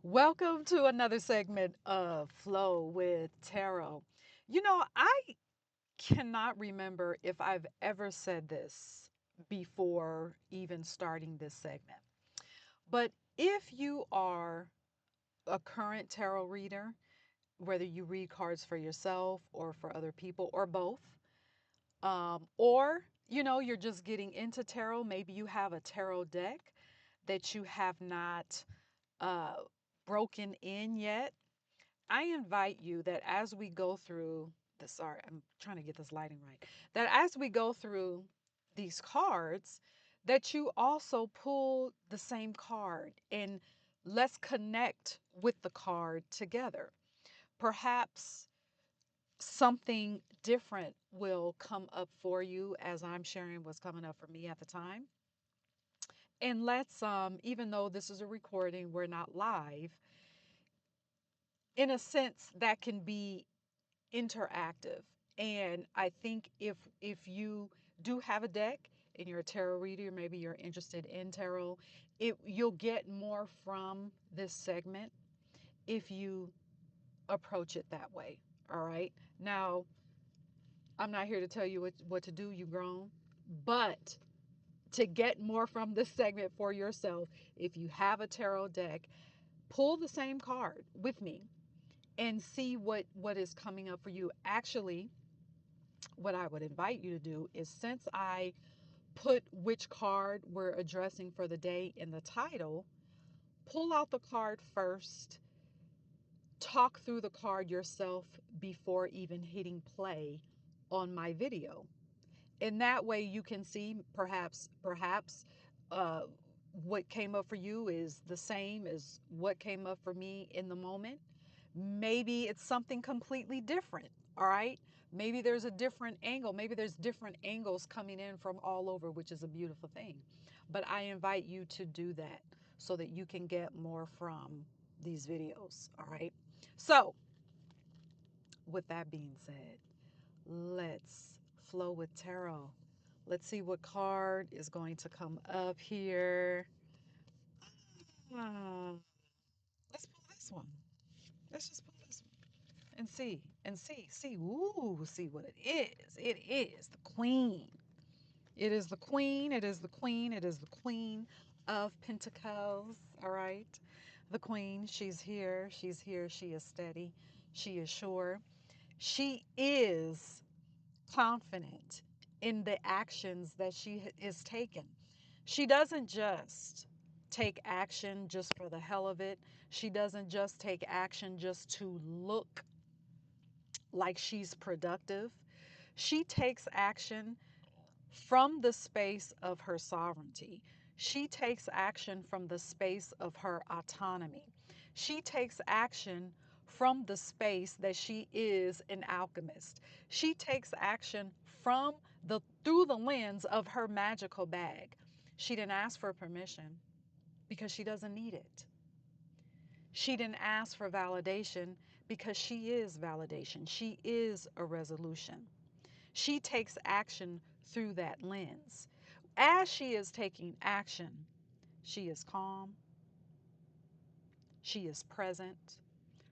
Welcome to another segment of Flow with Tarot. I cannot remember if I've ever said this before even starting this segment. But if you are a current tarot reader, whether you read cards for yourself or for other people or both, or you're just getting into tarot, maybe you have a tarot deck that you have not uh, broken in yet. I invite you that as we go through this, sorry, I'm trying to get this lighting right, that as we go through these cards, that you also pull the same card and let's connect with the card together. Perhaps something different will come up for you as I'm sharing what's coming up for me at the time. And let's, even though this is a recording, we're not live, in a sense, that can be interactive. And I think if you do have a deck and you're a tarot reader, maybe you're interested in tarot, you'll get more from this segment if you approach it that way. All right. Now, I'm not here to tell you what to do, you grown, but to get more from this segment for yourself, if you have a tarot deck, pull the same card with me and see what is coming up for you. Actually, what I would invite you to do is, since I put which card we're addressing for the day in the title, pull out the card first, talk through the card yourself before even hitting play on my video. And that way you can see perhaps uh, what came up for you is the same as what came up for me in the moment. Maybe it's something completely different. All right. Maybe there's a different angle. Maybe there's different angles coming in from all over, which is a beautiful thing. But I invite you to do that so that you can get more from these videos. All right. So, with that being said, let's flow with tarot. Let's see what card is going to come up here. Ah, let's pull this one. Let's just pull this one and see. Ooh, see what it is. It is the Queen. It is the Queen. It is the Queen. It is the Queen of Pentacles. All right. The Queen, she's here. She's here. She is steady. She is sure. She is confident in the actions that she is taking. She doesn't just take action just for the hell of it. She doesn't just take action just to look like she's productive. She takes action from the space of her sovereignty. She takes action from the space of her autonomy. She takes action from the space that she is an alchemist. She takes action from the through the lens of her magical bag. She didn't ask for permission because she doesn't need it. She didn't ask for validation because she is validation. She is a resolution. She takes action through that lens. As she is taking action, she is calm, she is present.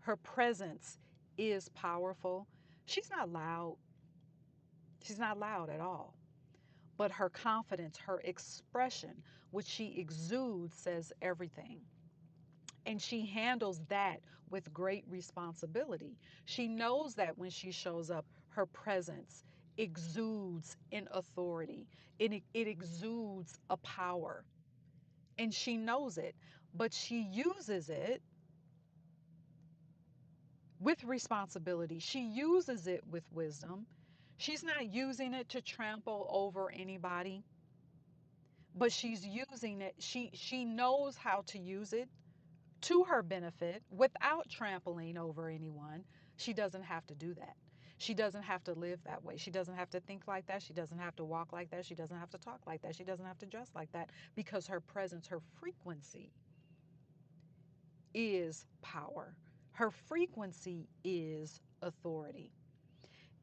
Her presence is powerful. She's not loud. She's not loud at all. But her confidence, her expression, which she exudes, says everything. And she handles that with great responsibility. She knows that when she shows up, her presence exudes in authority, it exudes a power. And she knows it, but she uses it with responsibility. She uses it with wisdom. She's not using it to trample over anybody, but she's using it. She knows how to use it to her benefit without trampling over anyone. She doesn't have to do that. She doesn't have to live that way. She doesn't have to think like that. She doesn't have to walk like that. She doesn't have to talk like that. She doesn't have to dress like that because her presence, her frequency is power. Her frequency is authority.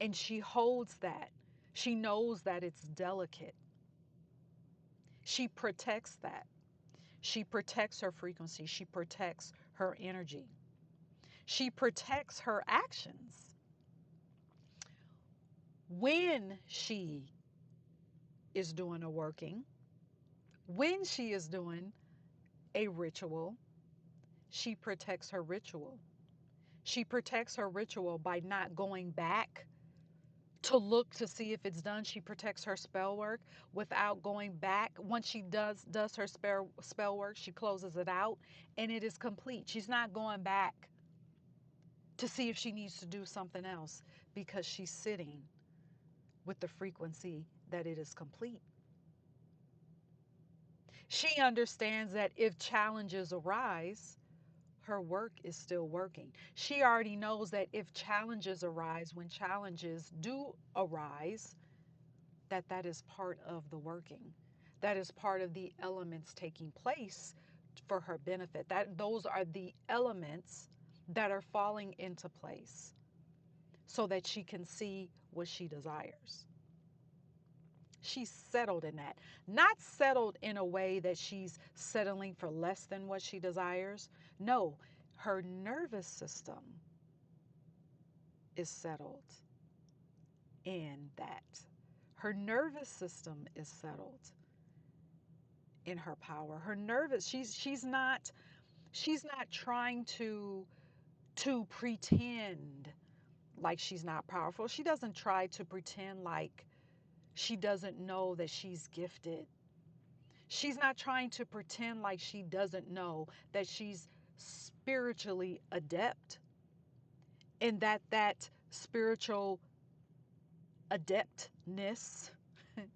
And she holds that. She knows that it's delicate. She protects that. She protects her frequency. She protects her energy. She protects her actions when she is doing a working, when she is doing a ritual. She protects her ritual. She protects her ritual by not going back to look to see if it's done. She protects her spell work without going back. Once she does her spell work, she closes it out and it is complete. She's not going back to see if she needs to do something else because she's sitting with the frequency that it is complete. She understands that if challenges arise, her work is still working. She already knows that if challenges arise, when challenges do arise, that that is part of the working. That is part of the elements taking place for her benefit. That those are the elements that are falling into place so that she can see what she desires. She's settled in that. Not settled in a way that she's settling for less than what she desires. No, her nervous system is settled in that. Her nervous system is settled in her power. Her nervous, she's not trying to pretend like she's not powerful. She doesn't try to pretend like she doesn't know that she's gifted. She's not trying to pretend like she doesn't know that she's spiritually adept and that that spiritual adeptness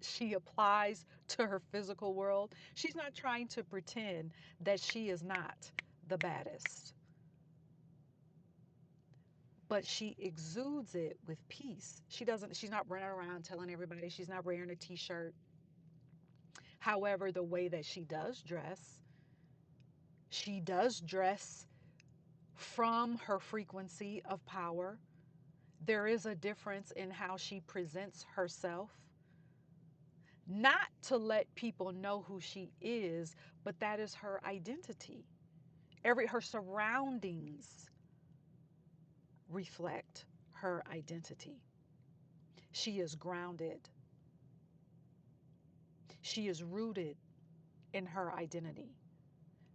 she applies to her physical world. She's not trying to pretend that she is not the baddest, but she exudes it with peace. She's not running around telling everybody she's not wearing a t-shirt. However, the way that she does dress from her frequency of power. There is a difference in how she presents herself, not to let people know who she is, but that is her identity. Her surroundings reflect her identity. She is grounded. She is rooted in her identity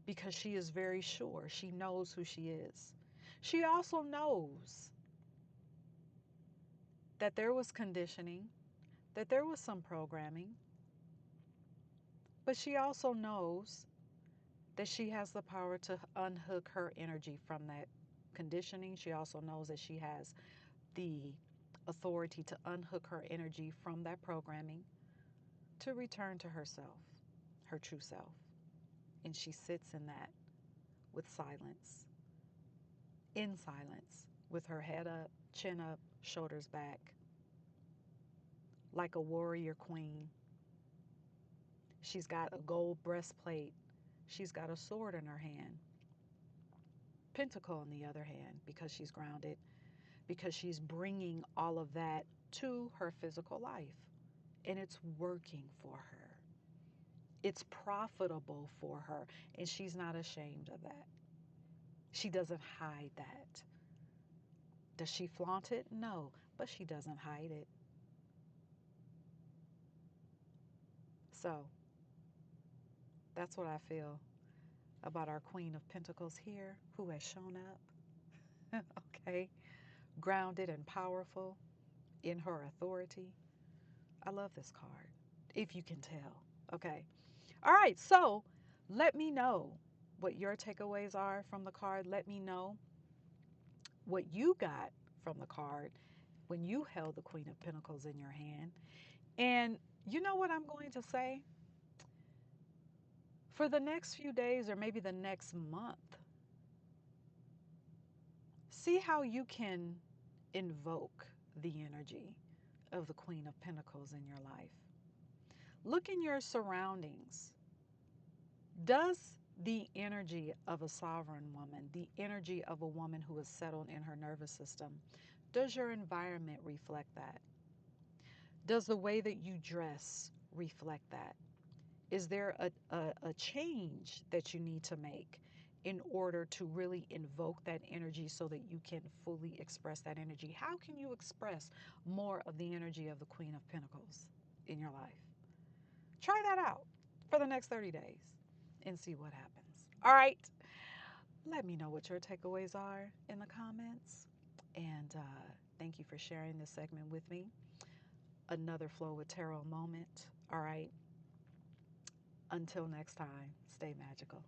because she is very sure. She knows who she is. She also knows that there was conditioning, that there was some programming, but she also knows that she has the power to unhook her energy from that conditioning. She also knows that she has the authority to unhook her energy from that programming to return to herself, her true self. And she sits in that with silence, in silence, with her head up, chin up, shoulders back, like a warrior queen. She's got a gold breastplate. She's got a sword in her hand. Pentacle on the other hand, because she's grounded, because she's bringing all of that to her physical life. And it's working for her. It's profitable for her. And she's not ashamed of that. She doesn't hide that. Does she flaunt it? No, but she doesn't hide it. So that's what I feel about our Queen of Pentacles here who has shown up. Okay. Grounded and powerful in her authority. I love this card, if you can tell. Okay. All right. So let me know what your takeaways are from the card. Let me know what you got from the card when you held the Queen of Pentacles in your hand. And you know what I'm going to say? For the next few days or maybe the next month, see how you can invoke the energy of the Queen of Pentacles in your life. Look in your surroundings. Does the energy of a sovereign woman, the energy of a woman who is settled in her nervous system, does your environment reflect that? Does the way that you dress reflect that? Is there a change that you need to make in order to really invoke that energy so that you can fully express that energy? How can you express more of the energy of the Queen of Pentacles in your life? Try that out for the next 30 days and see what happens. All right. Let me know what your takeaways are in the comments. And thank you for sharing this segment with me. Another Flow with Tarot moment. All right. Until next time, stay magical.